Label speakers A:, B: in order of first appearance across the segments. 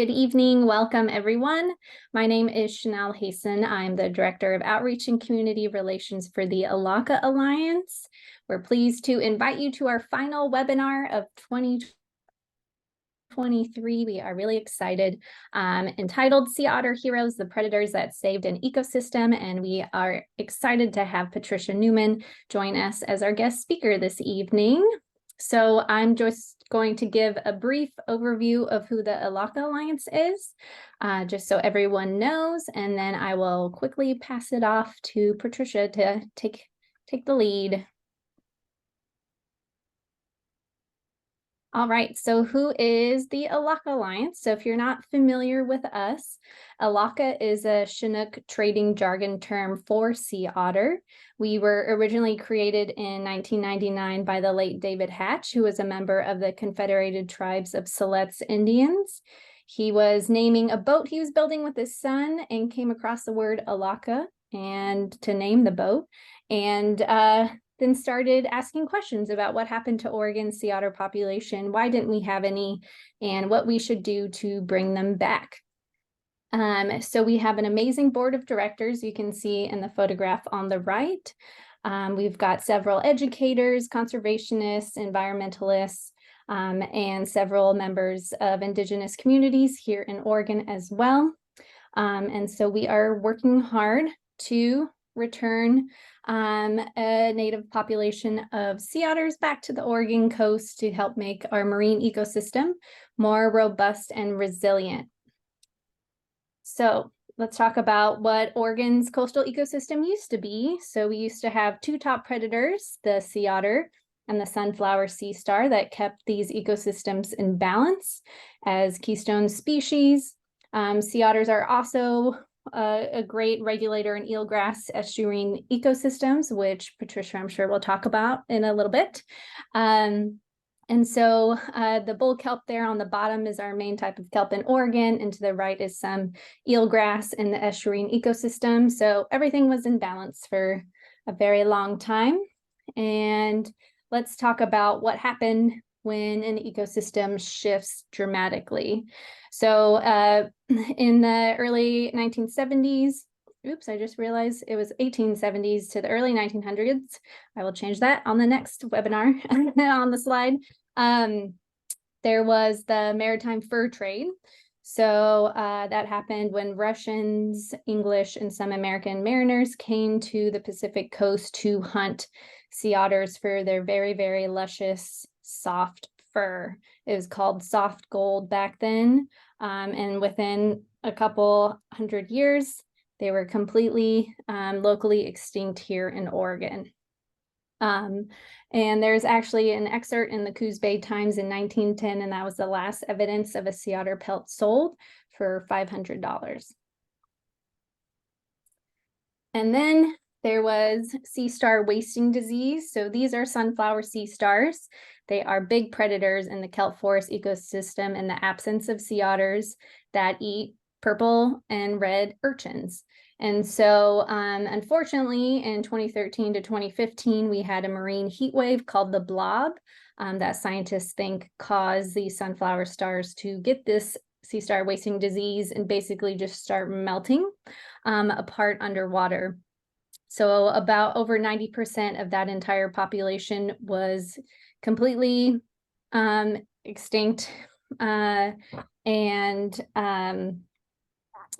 A: Good evening. Welcome, everyone. My name is Chanel Hasten. I'm the Director of Outreach and Community Relations for the Elakha Alliance. We're pleased to invite you to our final webinar of 2023. We are really excited, entitled Sea Otter Heroes, the Predators That Saved an Ecosystem. And we are excited to have Patricia Newman join us as our guest speaker this evening. So I'm just going to give a brief overview of who the Elakha Alliance is, just so everyone knows, and then I will quickly pass it off to Patricia to take the lead. All right, so who is the Elakha Alliance? So if you're not familiar with us, Alaka is a Chinook trading jargon term for sea otter. We were originally created in 1999 by the late David Hatch, who was a member of the Confederated Tribes of Siletz Indians. He was naming a boat he was building with his son and came across the word Alaka and to name the boat. And then started asking questions about what happened to Oregon's sea otter population, why didn't we have any, and what we should do to bring them back. So we have an amazing board of directors you can see in the photograph on the right. We've got several educators, conservationists, environmentalists, and several members of Indigenous communities here in Oregon as well. And so we are working hard to return a native population of sea otters back to the Oregon coast to help make our marine ecosystem more robust and resilient. So let's talk about what Oregon's coastal ecosystem used to be. So we used to have two top predators, the sea otter and the sunflower sea star, that kept these ecosystems in balance as keystone species. Sea otters are also a great regulator in eelgrass estuarine ecosystems, which Patricia, I'm sure, will talk about in a little bit. And so the bull kelp there on the bottom is our main type of kelp in Oregon, and to the right is some eelgrass in the estuarine ecosystem. So everything was in balance for a very long time. And let's talk about what happened when an ecosystem shifts dramatically. So in the early 1970s, oops, I just realized it was 1870s to the early 1900s. I will change that on the next webinar on the slide. There was the maritime fur trade. So that happened when Russians, English, and some American mariners came to the Pacific coast to hunt sea otters for their very, very luscious, soft fur. It was called soft gold back then. And within a couple hundred years, they were completely locally extinct here in Oregon. And there's actually an excerpt in the Coos Bay Times in 1910, and that was the last evidence of a sea otter pelt sold for $500. And then there was sea star wasting disease. So these are sunflower sea stars. They are big predators in the kelp forest ecosystem in the absence of sea otters that eat purple and red urchins. And so unfortunately, in 2013 to 2015, we had a marine heat wave called the blob that scientists think caused the sunflower stars to get this sea star wasting disease and basically just start melting apart underwater. So about over 90% of that entire population was completely extinct and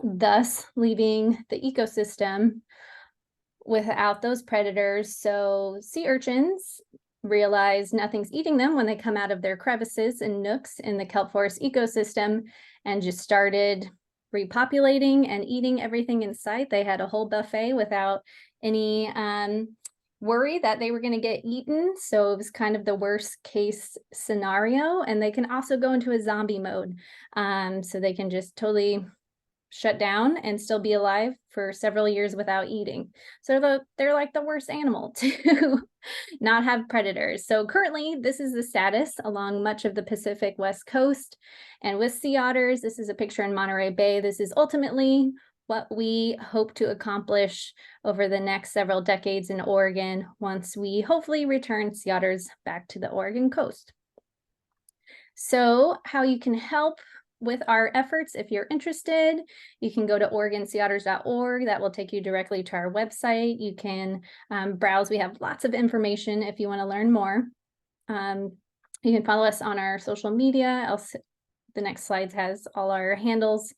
A: thus leaving the ecosystem without those predators. So sea urchins realize nothing's eating them when they come out of their crevices and nooks in the kelp forest ecosystem and just started repopulating and eating everything in sight. They had a whole buffet without any worry that they were going to get eaten. So it was kind of the worst case scenario. And they can also go into a zombie mode. So they can just totally shut down and still be alive for several years without eating. So they're like the worst animal to not have predators. So currently this is the status along much of the Pacific West Coast. And with sea otters, this is a picture in Monterey Bay. This is ultimately what we hope to accomplish over the next several decades in Oregon once we hopefully return sea otters back to the Oregon coast. So how you can help with our efforts, if you're interested, you can go to OregonSeaOtters.org. That will take you directly to our website. You can browse. We have lots of information if you want to learn more. You can follow us on our social media. The next slides has all our handles,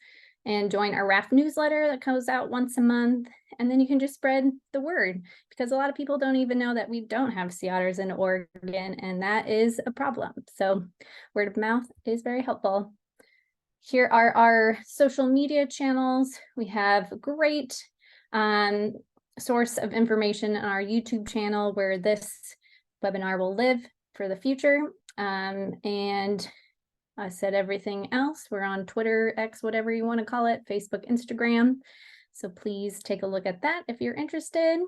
A: and join our raft newsletter that goes out once a month. And then you can just spread the word, because a lot of people don't even know that we don't have sea otters in Oregon, and that is a problem. So word of mouth is very helpful. Here are our social media channels. We have a great source of information on our YouTube channel where this webinar will live for the future. And I said everything else. We're on Twitter, X, whatever you want to call it, Facebook, Instagram. So please take a look at that if you're interested.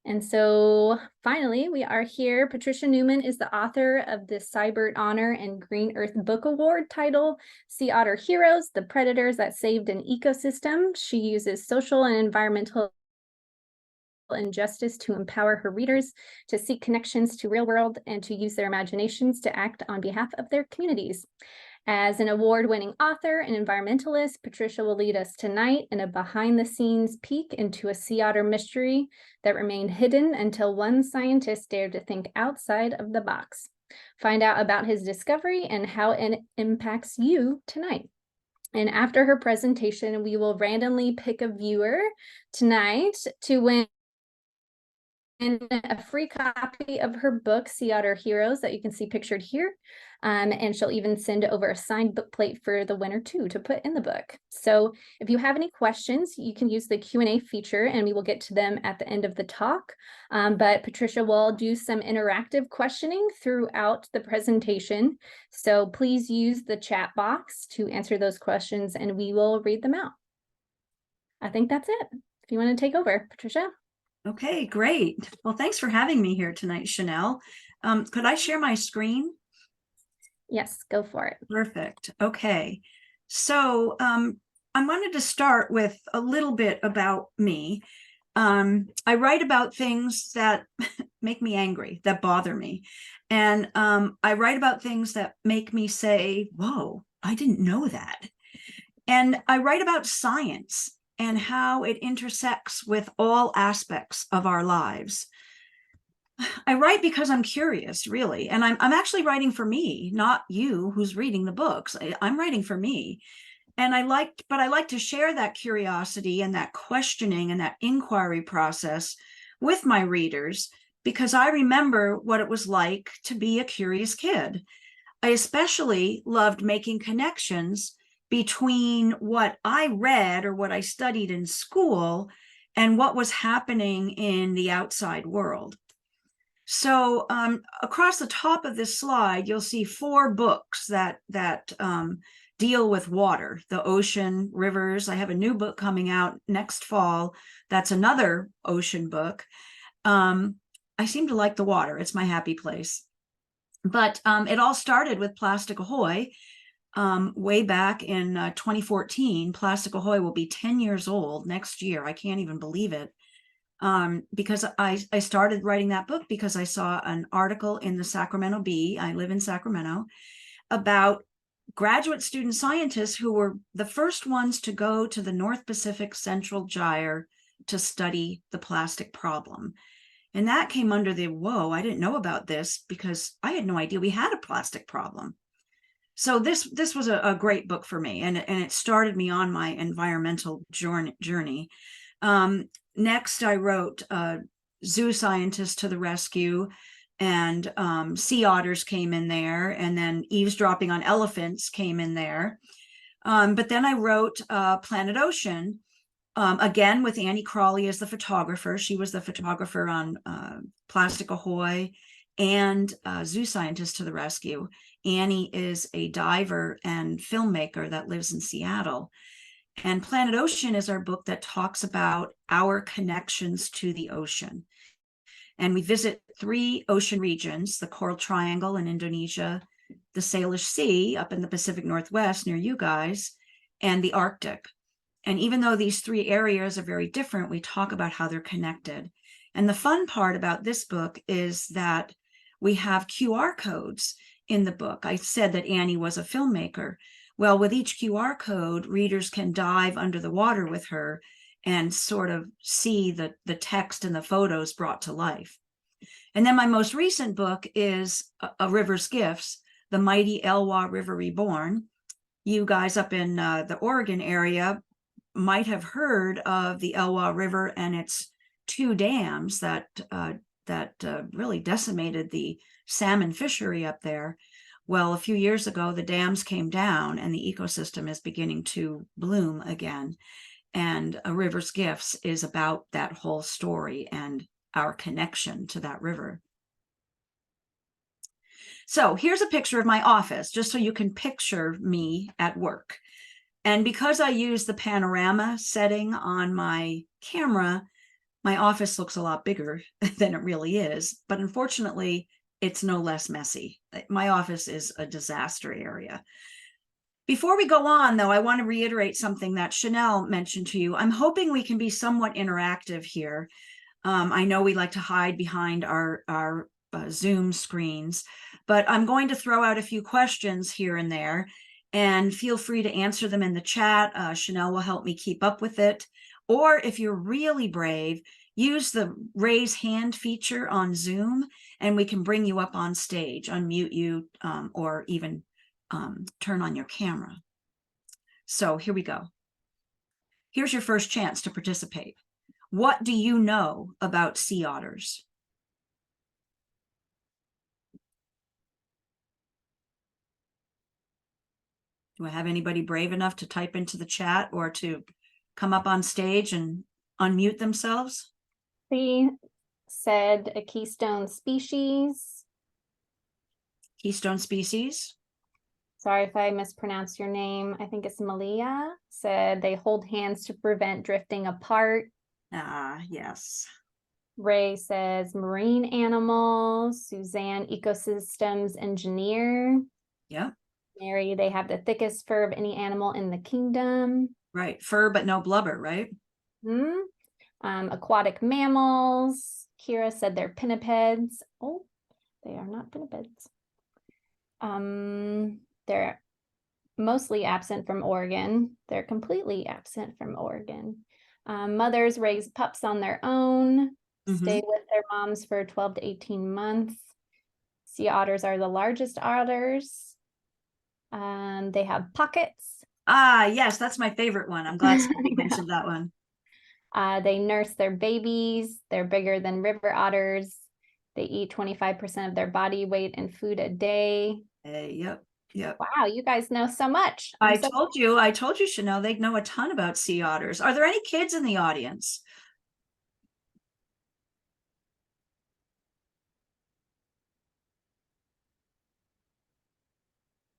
A: And so finally, we are here. Patricia Newman is the author of the Sibert Honor and Green Earth Book Award title, Sea Otter Heroes, The Predators That Saved an Ecosystem. She uses social and environmental injustice to empower her readers to seek connections to real world and to use their imaginations to act on behalf of their communities. As an award-winning author and environmentalist, Patricia will lead us tonight in a behind-the-scenes peek into a sea otter mystery that remained hidden until one scientist dared to think outside of the box. Find out about his discovery and how it impacts you tonight. And after her presentation, we will randomly pick a viewer tonight to win a free copy of her book, Sea Otter Heroes, that you can see pictured here. And she'll even send over a signed book plate for the winner too to put in the book. So if you have any questions, you can use the Q&A feature and we will get to them at the end of the talk. But Patricia will do some interactive questioning throughout the presentation. So please use the chat box to answer those questions and we will read them out. I think that's it. If you want to take over, Patricia.
B: Okay, great. Well, thanks for having me here tonight, Chanel. Could I share my screen?
A: Yes, go for it.
B: Perfect. Okay. So I wanted to start with a little bit about me. I write about things that make me angry, that bother me. And I write about things that make me say, whoa, I didn't know that. And I write about science and how it intersects with all aspects of our lives. I write because I'm curious, really, and I'm actually writing for me, not you who's reading the books. I'm writing for me. And I like to share that curiosity and that questioning and that inquiry process with my readers, because I remember what it was like to be a curious kid. I especially loved making connections between what I read or what I studied in school and what was happening in the outside world. So across the top of this slide, you'll see 4 books that deal with water, the ocean, rivers. I have a new book coming out next fall. That's another ocean book. I seem to like the water. It's my happy place. But it all started with Plastic Ahoy. Way back in 2014, Plastic Ahoy will be 10 years old next year. I can't even believe it. Because I started writing that book because I saw an article in the Sacramento Bee, I live in Sacramento, about graduate student scientists who were the first ones to go to the North Pacific Central Gyre to study the plastic problem. And that came under the, whoa, I didn't know about this because I had no idea we had a plastic problem. So this was a great book for me, and it started me on my environmental journey. Next, I wrote Zoo Scientists to the Rescue, and sea otters came in there, and then Eavesdropping on Elephants came in there. But then I wrote Planet Ocean, again with Annie Crawley as the photographer. She was the photographer on Plastic Ahoy and Zoo Scientists to the Rescue. Annie is a diver and filmmaker that lives in Seattle. And Planet Ocean is our book that talks about our connections to the ocean. And we visit 3 ocean regions, the Coral Triangle in Indonesia, the Salish Sea up in the Pacific Northwest near you guys, and the Arctic. And even though these 3 areas are very different, we talk about how they're connected. And the fun part about this book is that we have QR codes in the book. I said that Annie was a filmmaker. Well, with each QR code, readers can dive under the water with her and sort of see the text and the photos brought to life. And then my most recent book is A River's Gifts, The Mighty Elwha River Reborn. You guys up in the Oregon area might have heard of the Elwha River and its two dams that really decimated the salmon fishery up there. Well, a few years ago, the dams came down and the ecosystem is beginning to bloom again. And A River's Gifts is about that whole story and our connection to that river. So here's a picture of my office, just so you can picture me at work. And because I use the panorama setting on my camera, my office looks a lot bigger than it really is. But unfortunately, it's no less messy. My office is a disaster area. Before we go on, though, I want to reiterate something that Chanel mentioned to you. I'm hoping we can be somewhat interactive here. I know we like to hide behind our Zoom screens, but I'm going to throw out a few questions here and there, and feel free to answer them in the chat. Chanel will help me keep up with it. Or if you're really brave, use the raise hand feature on Zoom, and we can bring you up on stage, unmute you, or even turn on your camera. So here we go. Here's your first chance to participate. What do you know about sea otters? Do I have anybody brave enough to type into the chat or to come up on stage and unmute themselves?
A: She said a keystone species.
B: Keystone species.
A: Sorry if I mispronounced your name. I think it's Malia. Said they hold hands to prevent drifting apart.
B: Ah, yes.
A: Ray says marine animals. Suzanne, ecosystems engineer.
B: Yep.
A: Mary, they have the thickest fur of any animal in the kingdom.
B: Right. Fur, but no blubber, right?
A: Aquatic mammals. Kira said they're pinnipeds. Oh, they are not pinnipeds. They're mostly absent from Oregon. They're completely absent from Oregon. Mothers raise pups on their own, stay with their moms for 12 to 18 months. Sea otters are the largest otters. They have pockets.
B: Ah, yes, that's my favorite one. I'm glad somebody mentioned that one.
A: They nurse their babies. They're bigger than river otters. They eat 25% of their body weight in food a day.
B: Yep.
A: Wow, you guys know so much.
B: I told you, Chanel, they know a ton about sea otters. Are there any kids in the audience?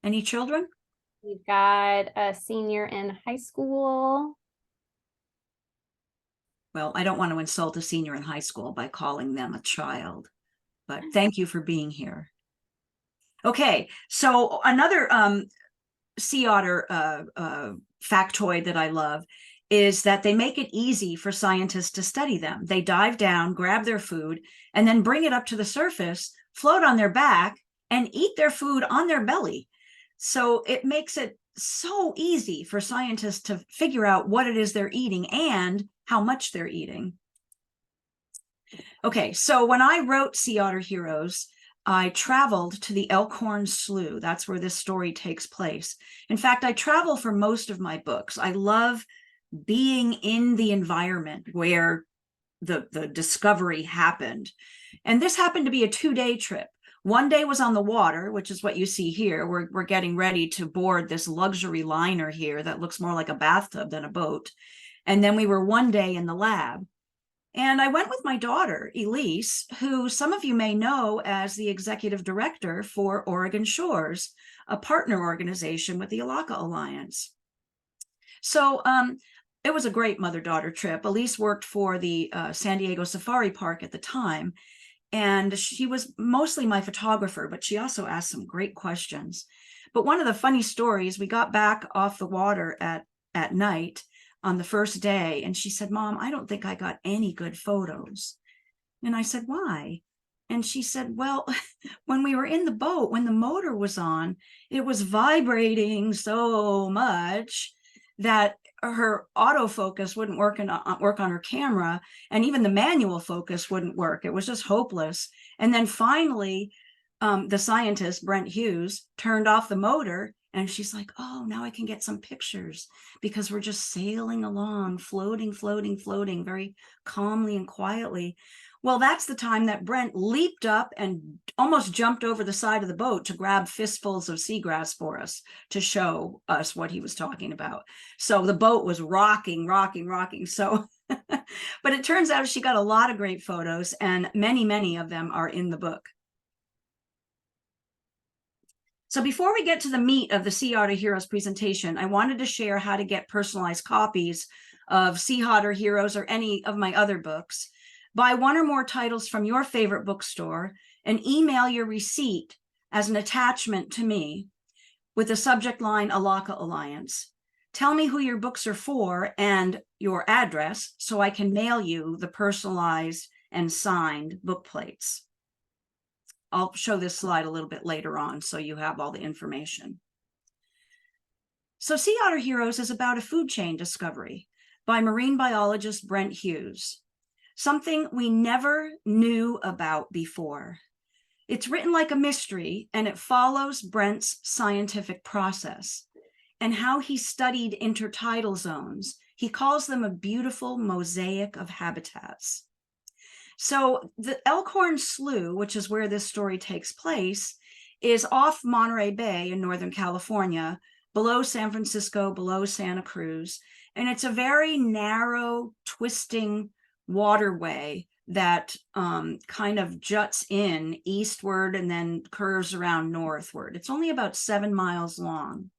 B: Any children?
A: We've got a senior in high school.
B: Well, I don't want to insult a senior in high school by calling them a child, but thank you for being here. Okay, so another sea otter factoid that I love is that they make it easy for scientists to study them. They dive down, grab their food, and then bring it up to the surface, float on their back, and eat their food on their belly. So it makes it so easy for scientists to figure out what it is they're eating and how much they're eating. Okay, so when I wrote Sea Otter Heroes, I traveled to the Elkhorn Slough. That's where this story takes place. In fact, I travel for most of my books. I love being in the environment where the discovery happened. And this happened to be a 2-day trip. One day was on the water, which is what you see here. We're getting ready to board this luxury liner here that looks more like a bathtub than a boat. And then we were one day in the lab. And I went with my daughter, Elise, who some of you may know as the executive director for Oregon Shores, a partner organization with the Elakha Alliance. So it was a great mother-daughter trip. Elise worked for the San Diego Safari Park at the time, and she was mostly my photographer, but she also asked some great questions. But one of the funny stories, we got back off the water at night on the first day, and she said, "Mom, I don't think I got any good photos." And I said, "Why?" And she said, well, when we were in the boat, when the motor was on, it was vibrating so much that her autofocus wouldn't work on her camera, and even the manual focus wouldn't work. It was just hopeless. And then finally, the scientist, Brent Hughes, turned off the motor, and she's like, oh, now I can get some pictures because we're just sailing along, floating, floating, floating very calmly and quietly. Well, that's the time that Brent leaped up and almost jumped over the side of the boat to grab fistfuls of seagrass for us to show us what he was talking about. So the boat was rocking, rocking, rocking. So, but it turns out she got a lot of great photos, and many, many of them are in the book. So before we get to the meat of the Sea Otter Heroes presentation, I wanted to share how to get personalized copies of Sea Otter Heroes or any of my other books. Buy one or more titles from your favorite bookstore and email your receipt as an attachment to me with the subject line Elakha Alliance. Tell me who your books are for and your address so I can mail you the personalized and signed book plates. I'll show this slide a little bit later on so you have all the information. So Sea Otter Heroes is about a food chain discovery by marine biologist Brent Hughes. Something we never knew about before. It's written like a mystery, and it follows Brent's scientific process and how he studied intertidal zones. He calls them a beautiful mosaic of habitats. So the Elkhorn Slough, which is where this story takes place, is off Monterey Bay in Northern California, below San Francisco, below Santa Cruz. And it's a very narrow, twisting waterway that kind of juts in eastward and then curves around northward. It's only about 7 miles long.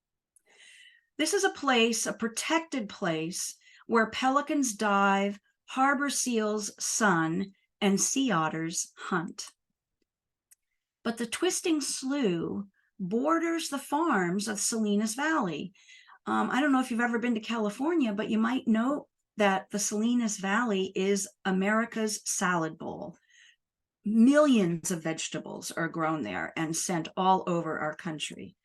B: This is a place, a protected place, where pelicans dive, harbor seals sun, and sea otters hunt. But the twisting slough borders the farms of Salinas Valley. I don't know if you've ever been to California, but you might know that the Salinas Valley is America's salad bowl. Millions of vegetables are grown there and sent all over our country.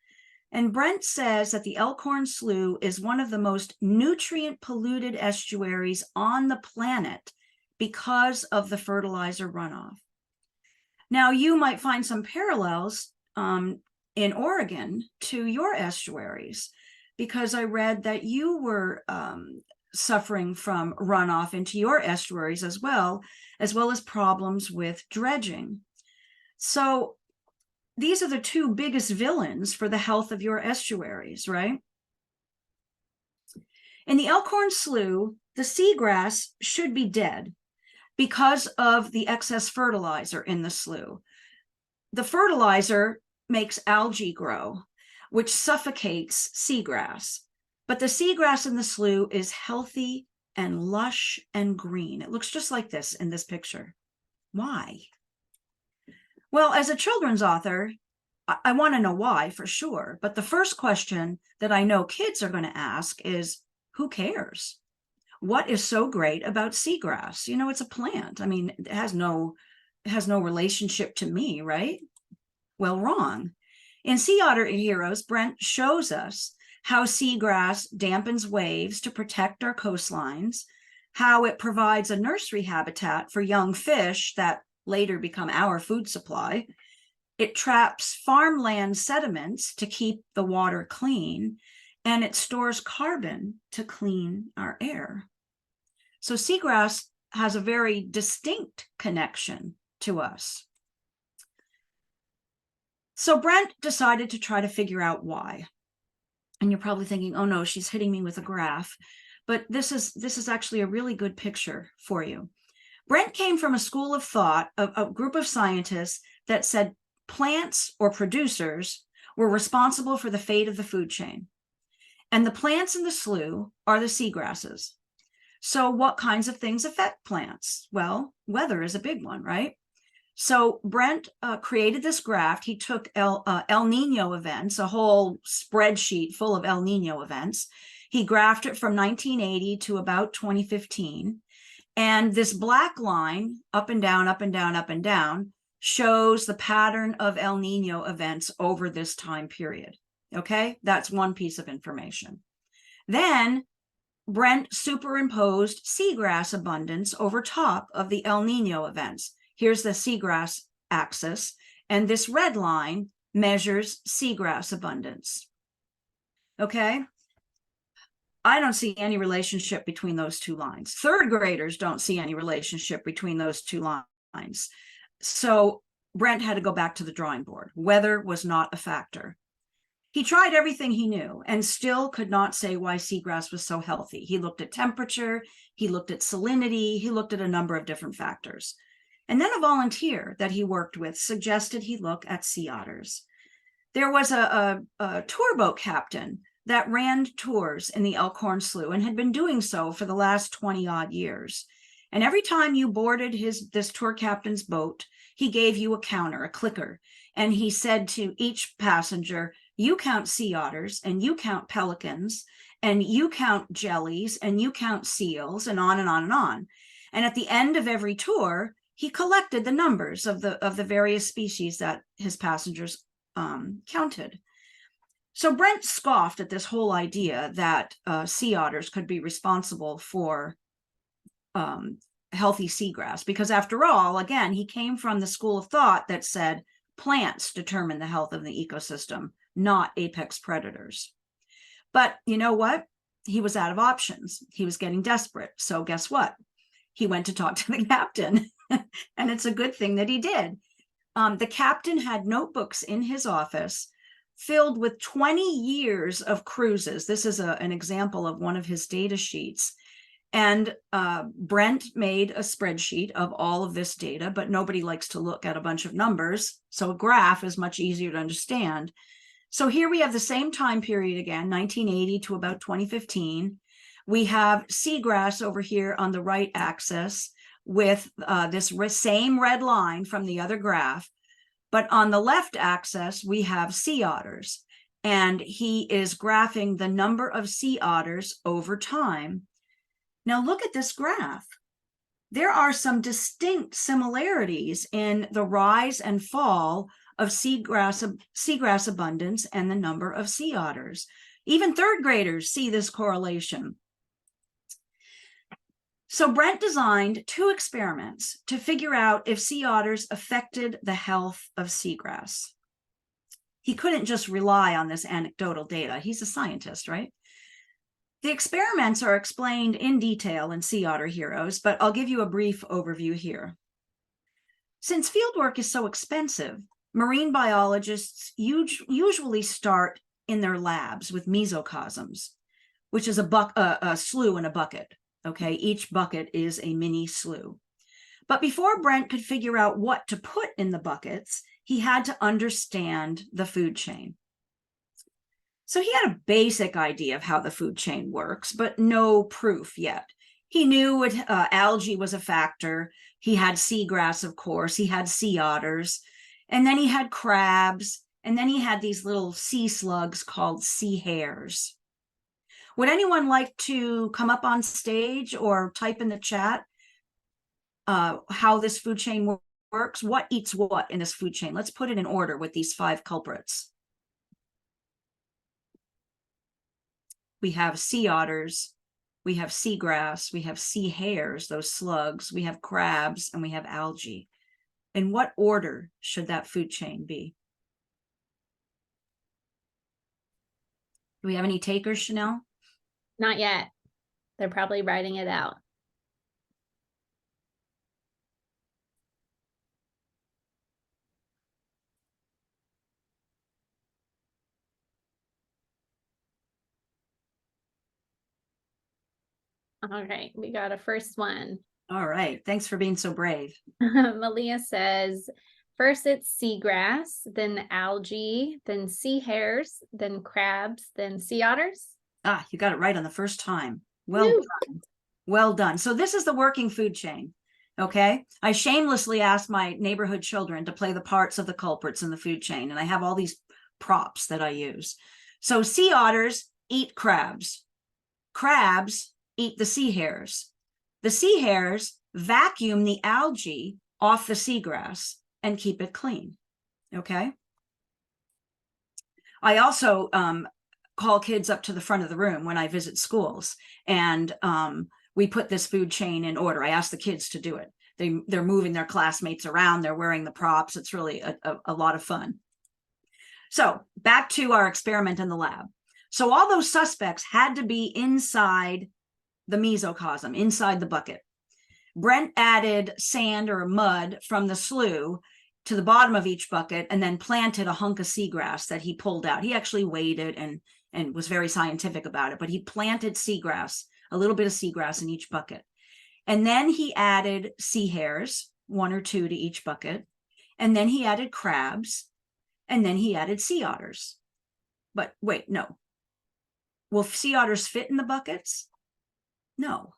B: And Brent says that the Elkhorn Slough is one of the most nutrient polluted estuaries on the planet because of the fertilizer runoff. Now, you might find some parallels in Oregon to your estuaries, because I read that you were suffering from runoff into your estuaries as well as problems with dredging. So these are the two biggest villains for the health of your estuaries, right? In the Elkhorn Slough, the seagrass should be dead because of the excess fertilizer in the slough. The fertilizer makes algae grow, which suffocates seagrass. But the seagrass in the slough is healthy and lush and green. It looks just like this in this picture. Why? Well, as a children's author, I want to know why for sure. But the first question that I know kids are going to ask is, who cares? What is so great about seagrass? You know, it's a plant. I mean, it has no relationship to me, right? Well, wrong. In Sea Otter Heroes, Brent shows us how seagrass dampens waves to protect our coastlines, how it provides a nursery habitat for young fish that later become our food supply. It traps farmland sediments to keep the water clean, and it stores carbon to clean our air. So seagrass has a very distinct connection to us. So Brent decided to try to figure out why. And you're probably thinking, oh no, she's hitting me with a graph. But this is actually a really good picture for you. Brent came from a school of thought, a group of scientists that said plants or producers were responsible for the fate of the food chain. And the plants in the slough are the seagrasses. So what kinds of things affect plants? Well, weather is a big one, right? So Brent created this graph. He took El Nino events, a whole spreadsheet full of El Nino events. He graphed it from 1980 to about 2015. And this black line, up and down, up and down, up and down, shows the pattern of El Nino events over this time period. Okay, that's one piece of information. Then Brent superimposed seagrass abundance over top of the El Nino events. Here's the seagrass axis, and this red line measures seagrass abundance. Okay, I don't see any relationship between those two lines. Third graders don't see any relationship between those two lines. So Brent had to go back to the drawing board. Weather was not a factor. He tried everything he knew and still could not say why seagrass was so healthy. He looked at temperature, he looked at salinity, he looked at a number of different factors. And then a volunteer that he worked with suggested he look at sea otters. There was a tour boat captain that ran tours in the Elkhorn Slough and had been doing so for the last 20 odd years. And every time you boarded this tour captain's boat, he gave you a counter, a clicker. And he said to each passenger, you count sea otters, and you count pelicans, and you count jellies, and you count seals, and on and on and on. And at the end of every tour, he collected the numbers of the various species that his passengers counted. So Brent scoffed at this whole idea that sea otters could be responsible for healthy seagrass, because after all, again, he came from the school of thought that said plants determine the health of the ecosystem, not apex predators. But you know what? He was out of options. He was getting desperate. So guess what? He went to talk to the captain, and it's a good thing that he did. The captain had notebooks in his office filled with 20 years of cruises. This is an example of one of his data sheets. And Brent made a spreadsheet of all of this data, but nobody likes to look at a bunch of numbers. So a graph is much easier to understand. So here we have the same time period again, 1980 to about 2015. We have seagrass over here on the right axis with this same red line from the other graph. But on the left axis, we have sea otters. And he is graphing the number of sea otters over time. Now look at this graph. There are some distinct similarities in the rise and fall of seagrass abundance and the number of sea otters. Even third graders see this correlation. So Brent designed 2 experiments to figure out if sea otters affected the health of seagrass. He couldn't just rely on this anecdotal data. He's a scientist, right? The experiments are explained in detail in Sea Otter Heroes, but I'll give you a brief overview here. Since fieldwork is so expensive, marine biologists usually start in their labs with mesocosms, which is a slough in a bucket. Okay, each bucket is a mini slough. But before Brent could figure out what to put in the buckets, he had to understand the food chain. So he had a basic idea of how the food chain works, but no proof yet. He knew algae was a factor. He had seagrass, of course. He had sea otters. And then he had crabs. And then he had these little sea slugs called sea hares. Would anyone like to come up on stage or type in the chat how this food chain works? What eats what in this food chain? Let's put it in order with these 5 culprits. We have sea otters, we have seagrass, we have sea hares, those slugs, we have crabs, and we have algae. In what order should that food chain be? Do we have any takers, Chanel?
A: Not yet. They're probably writing it out. All right, we got a first one.
B: All right, thanks for being so brave.
A: Malia says, first it's seagrass, then algae, then sea hares, then crabs, then sea otters.
B: Ah, you got it right on the first time. Well done. Well done. So this is the working food chain. Okay. I shamelessly asked my neighborhood children to play the parts of the culprits in the food chain, and I have all these props that I use. So sea otters eat crabs. Crabs eat the sea hares. The sea hares vacuum the algae off the seagrass. and keep it clean. Okay. I also call kids up to the front of the room when I visit schools, and we put this food chain in order. I ask the kids to do it. They're moving their classmates around. They're wearing the props. It's really a lot of fun. So back to our experiment in the lab. So all those suspects had to be inside the mesocosm, inside the bucket. Brent added sand or mud from the slough to the bottom of each bucket and then planted a hunk of seagrass that he pulled out. He actually weighed it and was very scientific about it, but he planted seagrass, a little bit of seagrass in each bucket. And then he added sea hares, 1 or 2 to each bucket. And then he added crabs. And then he added sea otters. But wait, no. Will sea otters fit in the buckets? No.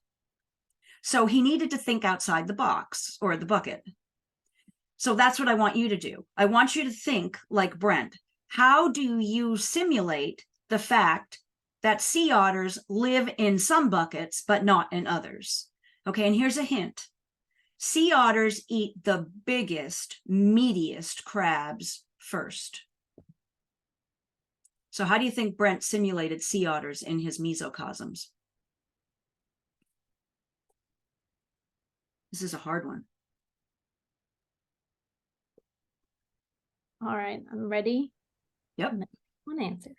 B: So he needed to think outside the box or the bucket. So that's what I want you to do. I want you to think like Brent. How do you simulate the fact that sea otters live in some buckets, but not in others? Okay, and here's a hint. Sea otters eat the biggest, meatiest crabs first. So how do you think Brent simulated sea otters in his mesocosms? This is a hard one.
A: All right, I'm ready.
B: Yep.
A: One answer.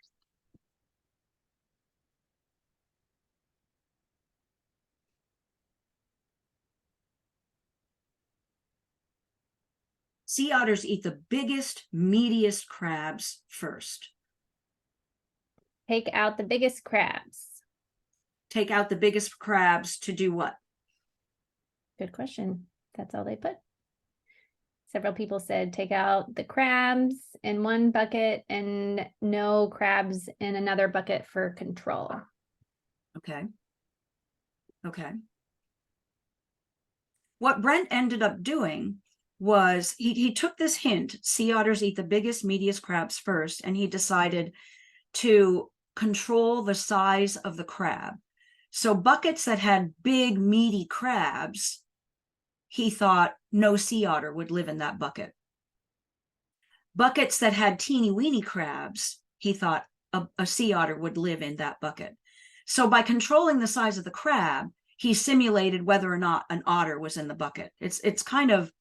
B: Sea otters eat the biggest, meatiest crabs first.
A: Take out the biggest crabs.
B: Take out the biggest crabs to do what?
A: Good question. That's all they put. Several people said take out the crabs in one bucket and no crabs in another bucket for control.
B: Okay. Okay. What Brent ended up doing was he took this hint, sea otters eat the biggest, meatiest crabs first, and he decided to control the size of the crab. So buckets that had big, meaty crabs, he thought no sea otter would live in that bucket. Buckets that had teeny weeny crabs, he thought a sea otter would live in that bucket. So by controlling the size of the crab, he simulated whether or not an otter was in the bucket. It's kind of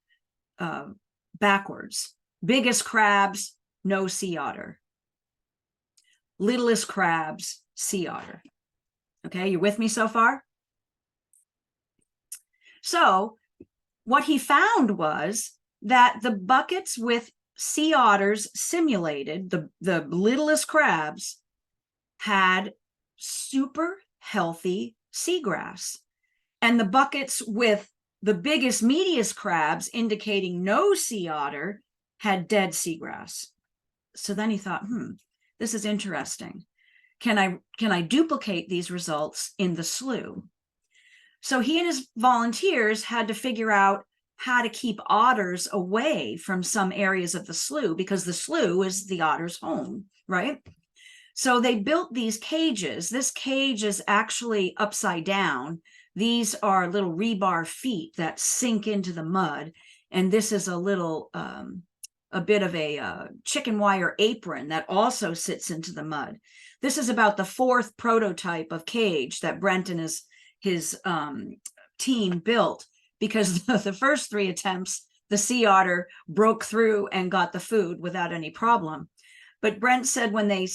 B: backwards. Biggest crabs, no sea otter. Littlest crabs, sea otter. Okay, you with me so far? So what he found was that the buckets with sea otters simulated, the littlest crabs, had super healthy seagrass. And the buckets with the biggest, meatiest crabs, indicating no sea otter, had dead seagrass. So then he thought, this is interesting. Can I duplicate these results in the slough? So he and his volunteers had to figure out how to keep otters away from some areas of the slough, because the slough is the otter's home, right? So they built these cages. This cage is actually upside down. These are little rebar feet that sink into the mud. And this is a little, a bit of a chicken wire apron that also sits into the mud. This is about the 4th prototype of cage that Brent and his team built, because the first 3 attempts, the sea otter broke through and got the food without any problem. But Brent said when they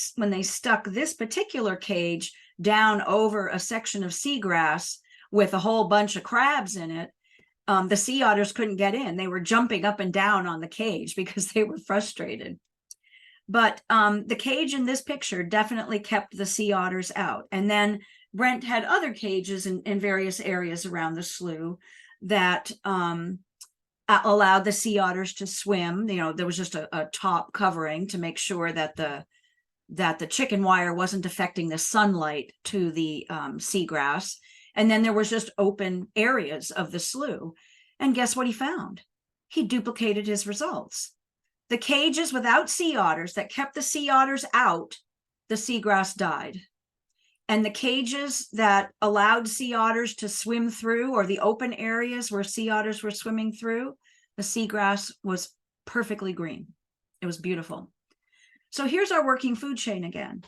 B: stuck this particular cage down over a section of seagrass with a whole bunch of crabs in it, the sea otters couldn't get in. They were jumping up and down on the cage because they were frustrated. But the cage in this picture definitely kept the sea otters out. And then Brent had other cages in various areas around the slough that allowed the sea otters to swim. You know, there was just a top covering to make sure that the chicken wire wasn't affecting the sunlight to the seagrass. And then there was just open areas of the slough. And guess what he found? He duplicated his results. The cages without sea otters that kept the sea otters out, the seagrass died. And the cages that allowed sea otters to swim through, or the open areas where sea otters were swimming through, the seagrass was perfectly green. It was beautiful. So here's our working food chain again.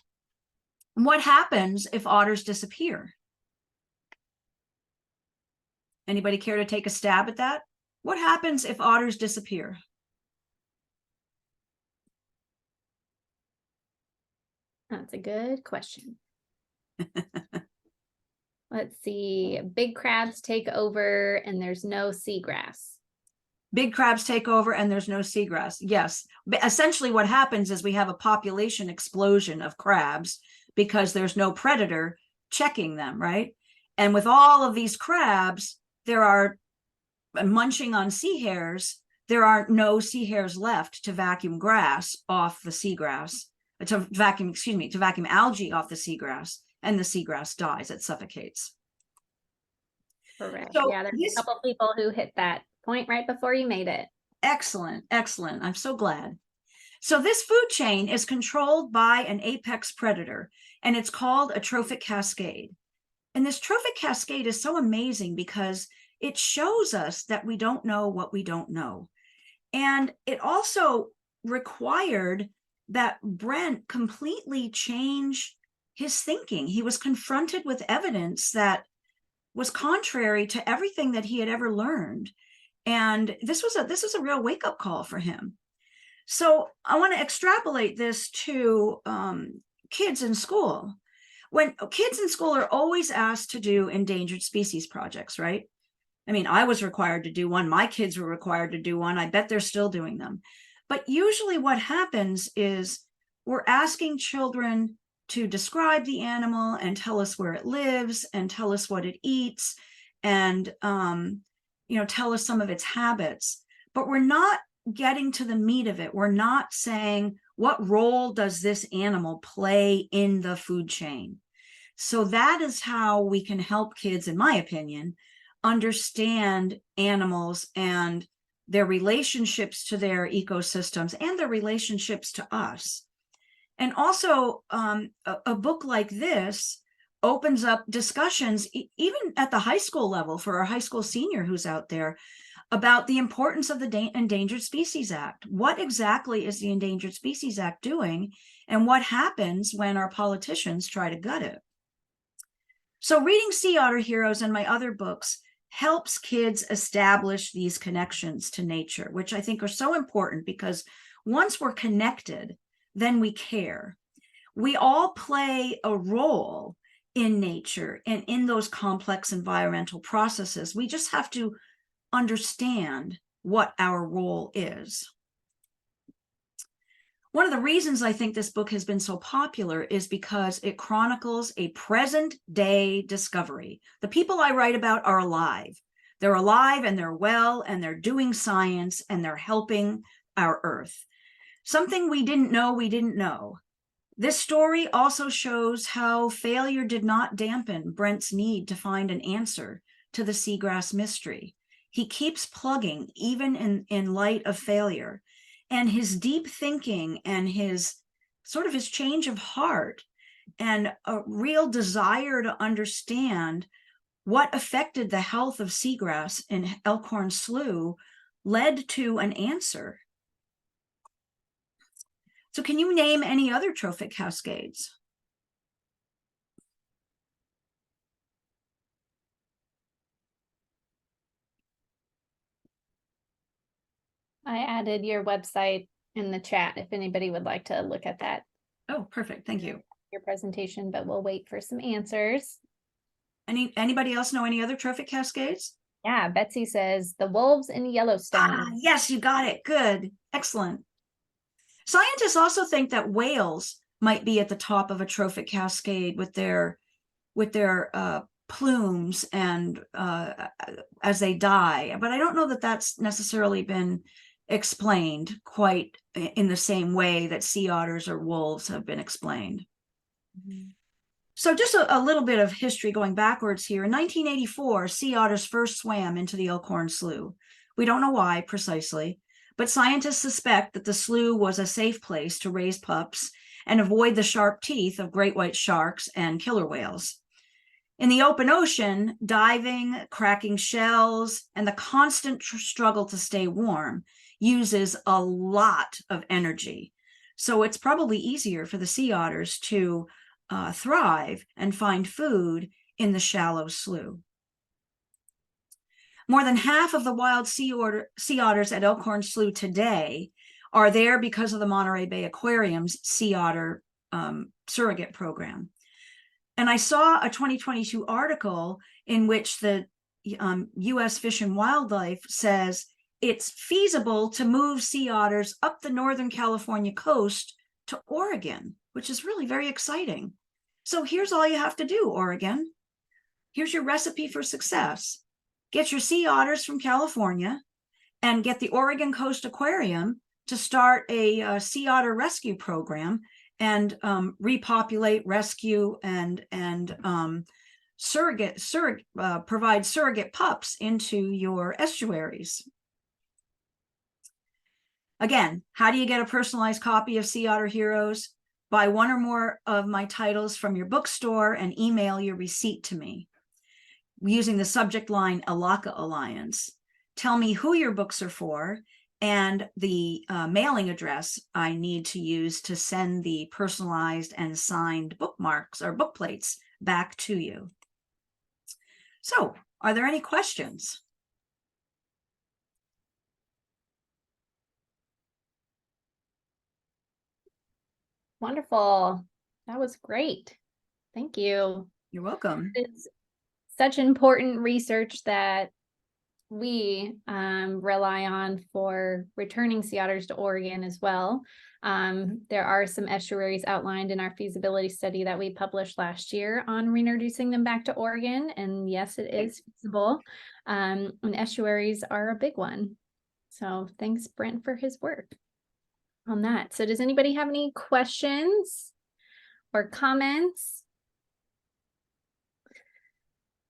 B: What happens if otters disappear? Anybody care to take a stab at that? What happens if otters disappear?
A: That's a good question. Let's see. Big crabs take over and there's no seagrass.
B: Big crabs take over and there's no seagrass. Yes. But essentially what happens is we have a population explosion of crabs because there's no predator checking them, right? And with all of these crabs, there are munching on sea hares. There are no sea hares left to vacuum grass off the seagrass, to vacuum algae off the seagrass, and the seagrass dies, it suffocates.
A: Correct.
B: So
A: yeah, there's a couple people who hit that point right before you made it.
B: Excellent, excellent. I'm so glad. So this food chain is controlled by an apex predator, and it's called a trophic cascade. And this trophic cascade is so amazing because it shows us that we don't know what we don't know. And it also required that Brent completely change his thinking. He was confronted with evidence that was contrary to everything that he had ever learned. And this was a real wake-up call for him. So I want to extrapolate this to kids in school. When kids in school are always asked to do endangered species projects, right? I mean, I was required to do one. My kids were required to do one. I bet they're still doing them. But usually what happens is we're asking children to describe the animal and tell us where it lives and tell us what it eats and, tell us some of its habits. But we're not getting to the meat of it. We're not saying, what role does this animal play in the food chain? So that is how we can help kids, in my opinion, understand animals and their relationships to their ecosystems and their relationships to us. And also, a book like this opens up discussions, even at the high school level, for our high school senior who's out there, about the importance of the Endangered Species Act. What exactly is the Endangered Species Act doing, and what happens when our politicians try to gut it? So reading Sea Otter Heroes and my other books helps kids establish these connections to nature, which I think are so important, because once we're connected, then we care. We all play a role in nature and in those complex environmental processes. We just have to understand what our role is. One of the reasons I think this book has been so popular is because it chronicles a present day discovery. The people I write about are alive. They're alive and they're well and they're doing science and they're helping our Earth. Something we didn't know. This story also shows how failure did not dampen Brent's need to find an answer to the seagrass mystery. He keeps plugging even in light of failure. And his deep thinking and his change of heart and a real desire to understand what affected the health of seagrass in Elkhorn Slough led to an answer. So can you name any other trophic cascades?
A: I added your website in the chat if anybody would like to look at that.
B: Oh, perfect. Thank you.
A: Your presentation, but we'll wait for some answers.
B: Anybody else know any other trophic cascades?
A: Yeah, Betsy says the wolves in Yellowstone.
B: Yes, you got it. Good. Excellent. Scientists also think that whales might be at the top of a trophic cascade with their plumes and as they die. But I don't know that that's necessarily been explained quite in the same way that sea otters or wolves have been explained. Mm-hmm. So just a little bit of history going backwards here. In 1984, sea otters first swam into the Elkhorn Slough. We don't know why precisely, but scientists suspect that the slough was a safe place to raise pups and avoid the sharp teeth of great white sharks and killer whales. In the open ocean, diving, cracking shells, and the constant struggle to stay warm uses a lot of energy. So it's probably easier for the sea otters to thrive and find food in the shallow slough. More than half of the wild sea otters at Elkhorn Slough today are there because of the Monterey Bay Aquarium's Sea Otter surrogate program. And I saw a 2022 article in which the U.S. Fish and Wildlife says it's feasible to move sea otters up the Northern California coast to Oregon, which is really very exciting. So here's all you have to do, Oregon. Here's your recipe for success. Get your sea otters from California and get the Oregon Coast Aquarium to start a sea otter rescue program and repopulate, rescue, and provide surrogate pups into your estuaries. Again, how do you get a personalized copy of Sea Otter Heroes? Buy one or more of my titles from your bookstore and email your receipt to me using the subject line Elakha Alliance. Tell me who your books are for and the mailing address I need to use to send the personalized and signed bookmarks or book plates back to you. So, are there any questions?
A: Wonderful. That was great. Thank you.
B: You're welcome.
A: It's such important research that we rely on for returning sea otters to Oregon as well. There are some estuaries outlined in our feasibility study that we published last year on reintroducing them back to Oregon. And yes, it is feasible. And estuaries are a big one. So thanks, Brent, for his work on that. So does anybody have any questions or comments?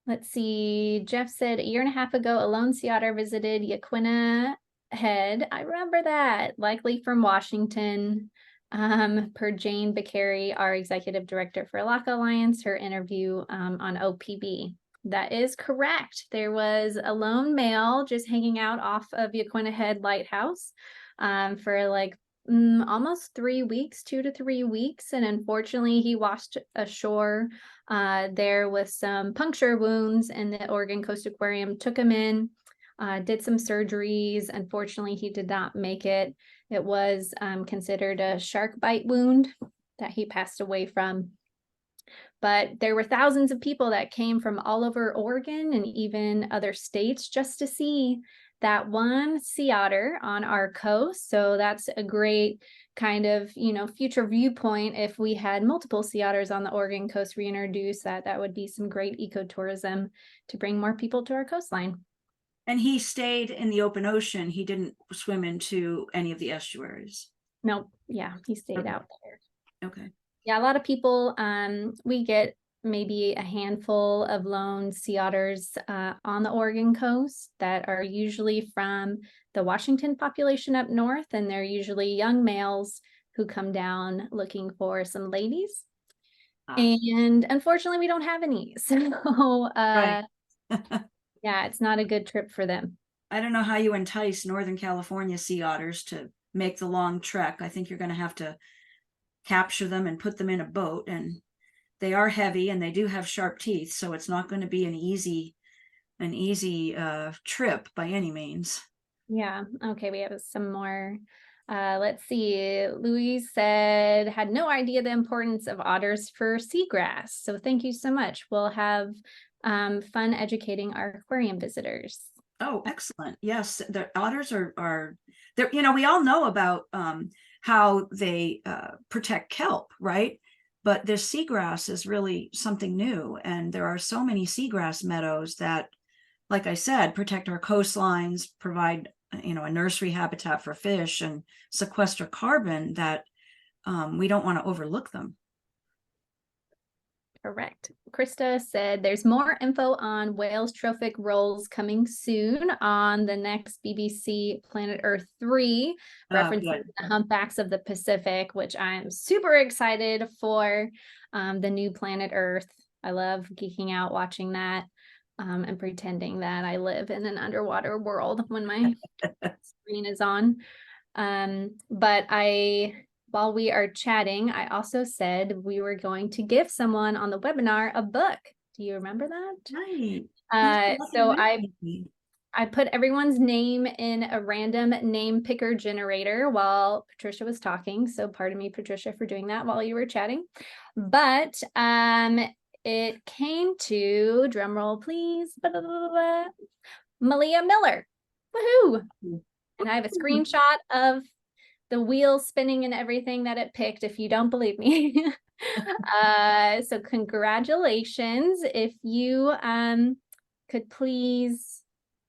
A: Let's see. Jeff said a year and a half ago, a lone sea otter visited Yaquina Head. I remember that, likely from Washington. Per Jane Beccari, our executive director for Elakha Alliance, her interview on OPB. That is correct. There was a lone male just hanging out off of Yaquina Head Lighthouse for like almost 3 weeks, 2 to 3 weeks. And unfortunately, he washed ashore there with some puncture wounds, and the Oregon Coast Aquarium took him in, did some surgeries. Unfortunately, he did not make it. It was considered a shark bite wound that he passed away from. But there were thousands of people that came from all over Oregon and even other states just to see that one sea otter on our coast. So that's a great kind of, future viewpoint. If we had multiple sea otters on the Oregon coast reintroduced, that would be some great ecotourism to bring more people to our coastline.
B: And he stayed in the open ocean. He didn't swim into any of the estuaries.
A: Nope. Yeah, he stayed out there.
B: Okay.
A: Yeah, a lot of people, we get maybe a handful of lone sea otters on the Oregon coast that are usually from the Washington population up north, and they're usually young males who come down looking for some ladies. And unfortunately, we don't have any. So
B: right.
A: yeah, it's not a good trip for them.
B: I don't know how you entice Northern California sea otters to make the long trek. I think you're going to have to capture them and put them in a boat, and they are heavy and they do have sharp teeth, so it's not going to be an easy trip by any means.
A: Yeah. Okay, we have some more. Let's see. Louise said, had no idea the importance of otters for seagrass. So thank you so much. We'll have fun educating our aquarium visitors.
B: Oh, excellent. Yes, the otters are there. We all know about how they protect kelp, right? But this seagrass is really something new. And there are so many seagrass meadows that, like I said, protect our coastlines, provide, a nursery habitat for fish, and sequester carbon, that we don't want to overlook them.
A: Correct. Krista said there's more info on whales trophic roles coming soon on the next BBC Planet Earth 3, referencing the humpbacks of the Pacific, which I'm super excited for. The new Planet Earth. I love geeking out watching that. and pretending that I live in an underwater world when my screen is on. But while we are chatting, I also said we were going to give someone on the webinar a book. Do you remember that?
B: Right.
A: So I put everyone's name in a random name picker generator while Patricia was talking. So pardon me, Patricia, for doing that while you were chatting. But it came to, drum roll please, Malia Miller. Woohoo! And I have a screenshot of the wheels spinning and everything that it picked, if you don't believe me. So congratulations. If you could please,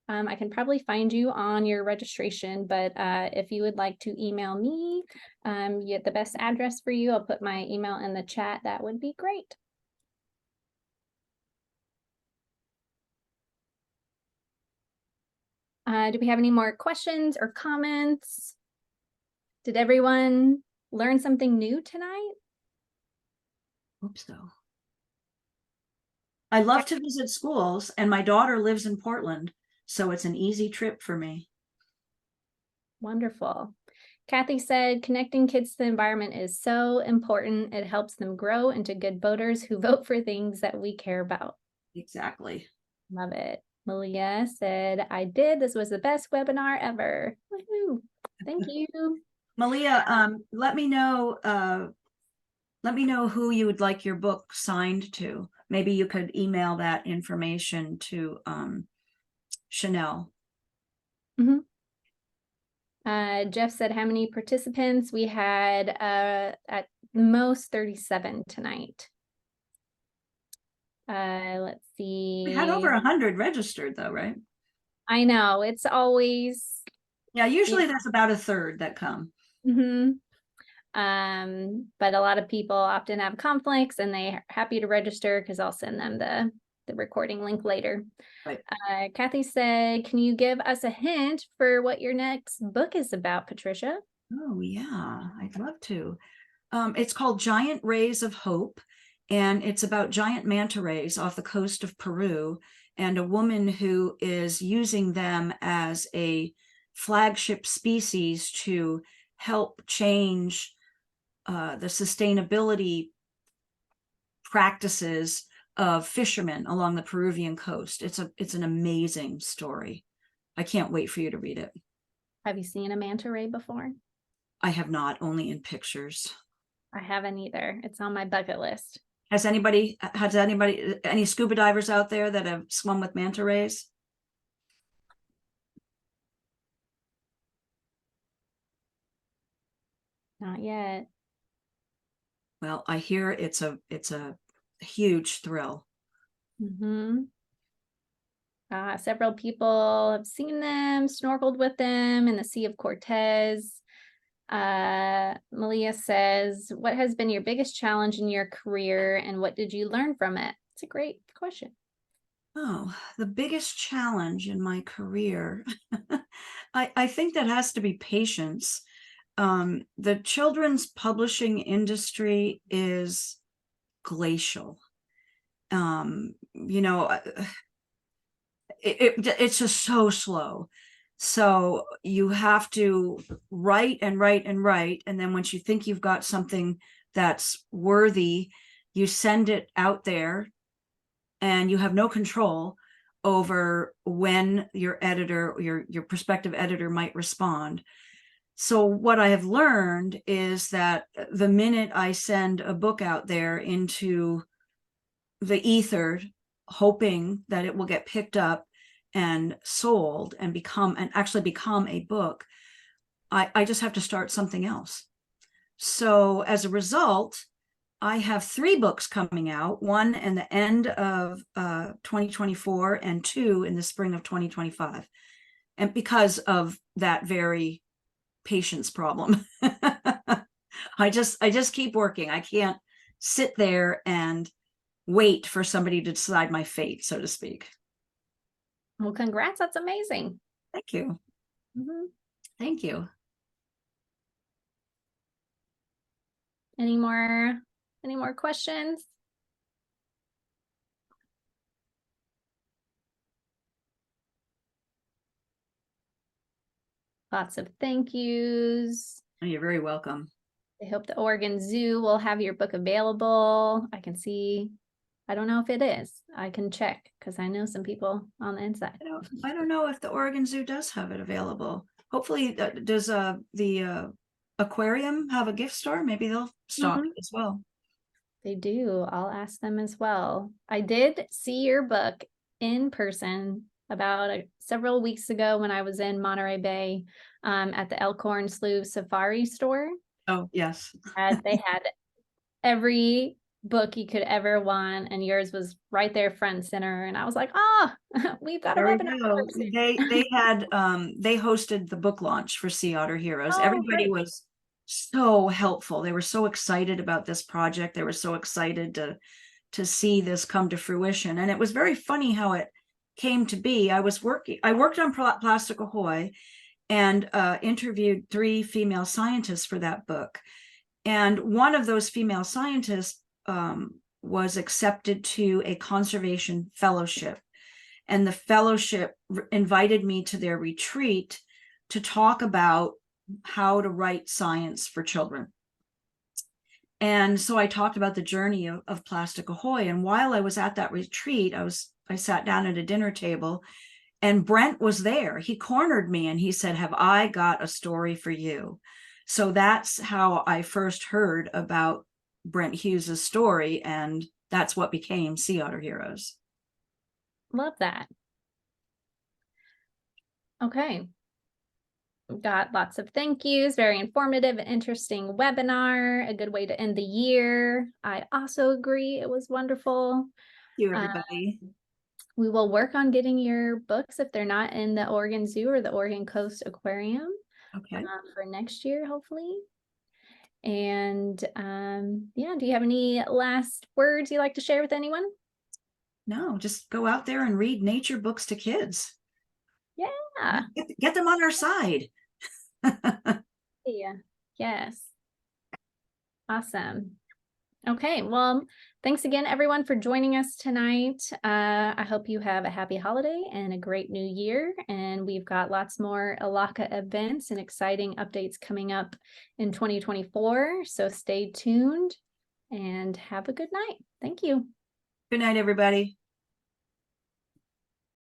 A: I can probably find you on your registration, but if you would like to email me, you get the best address for you. I'll put my email in the chat. That would be great. Do we have any more questions or comments? Did everyone learn something new tonight?
B: Hope so. I love to visit schools, and my daughter lives in Portland, so it's an easy trip for me.
A: Wonderful. Kathy said, connecting kids to the environment is so important. It helps them grow into good voters who vote for things that we care about.
B: Exactly.
A: Love it. Malia said, I did. This was the best webinar ever. Woohoo. Thank you.
B: Malia, let me know who you would like your book signed to. Maybe you could email that information to Chanel.
A: Jeff said, how many participants? We had at most 37 tonight. Let's see.
B: We had over 100 registered though, right?
A: I know, it's always.
B: Yeah, usually there's about a third that come.
A: But a lot of people often have conflicts and they're happy to register because I'll send them the recording link later.
B: Right.
A: Kathy said, can you give us a hint for what your next book is about, Patricia?
B: Oh yeah, I'd love to. It's called Giant Rays of Hope, and it's about giant manta rays off the coast of Peru and a woman who is using them as a flagship species to help change the sustainability practices of fishermen along the Peruvian coast. It's an amazing story. I can't wait for you to read it.
A: Have you seen a manta ray before?
B: I have not, only in pictures.
A: I haven't either. It's on my bucket list.
B: Has anybody, any scuba divers out there that have swum with manta rays?
A: Not yet.
B: Well, I hear it's a huge thrill.
A: Several people have seen them, snorkeled with them in the Sea of Cortez. Malia says, what has been your biggest challenge in your career and what did you learn from it? It's a great question.
B: Oh, the biggest challenge in my career. I think that has to be patience. The children's publishing industry is glacial. It's just so slow. So you have to write and write and write. And then once you think you've got something that's worthy, you send it out there and you have no control over when your editor, your prospective editor might respond. So what I have learned is that the minute I send a book out there into the ether, hoping that it will get picked up and sold and actually become a book, I just have to start something else. So as a result, I have 3 books coming out, one in the end of 2024 and 2 in the spring of 2025. And because of that very patience problem, I just keep working. I can't sit there and wait for somebody to decide my fate, so to speak.
A: Well, congrats. That's amazing.
B: Thank you. Thank you.
A: Any more questions? Lots of thank yous.
B: Oh, you're very welcome.
A: I hope the Oregon Zoo will have your book available. I can see. I don't know if it is. I can check because I know some people on the inside.
B: I don't know if the Oregon Zoo does have it available. Hopefully, does the aquarium have a gift store? Maybe they'll stock it as well.
A: They do. I'll ask them as well. I did see your book in person about several weeks ago when I was in Monterey Bay at the Elkhorn Slough Safari store.
B: Oh, yes.
A: They had every book you could ever want, and yours was right there front and center. And I was like, oh, we've got a webinar.
B: They had they hosted the book launch for Sea Otter Heroes.
A: Oh,
B: Everybody
A: great.
B: was so helpful. They were so excited about this project. They were so excited to see this come to fruition. And it was very funny how it came to be. I worked on Plastic Ahoy and interviewed 3 female scientists for that book. And one of those female scientists was accepted to a conservation fellowship. And the fellowship invited me to their retreat to talk about how to write science for children. And so I talked about the journey of Plastic Ahoy. And while I was at that retreat, I sat down at a dinner table and Brent was there. He cornered me and he said, have I got a story for you? So that's how I first heard about Brent Hughes's story. And that's what became Sea Otter Heroes.
A: Love that. Okay. Got lots of thank yous, very informative, interesting webinar, a good way to end the year. I also agree, it was wonderful.
B: Thank you, everybody.
A: We will work on getting your books if they're not in the Oregon Zoo or the Oregon Coast Aquarium for next year, hopefully. And yeah, do you have any last words you'd like to share with anyone?
B: No, just go out there and read nature books to kids.
A: Yeah.
B: Get them on our side.
A: Yeah. Yes. Awesome. Okay, well, thanks again, everyone, for joining us tonight. I hope you have a happy holiday and a great new year. And we've got lots more Alaka events and exciting updates coming up in 2024. So stay tuned and have a good night. Thank you.
B: Good night, everybody.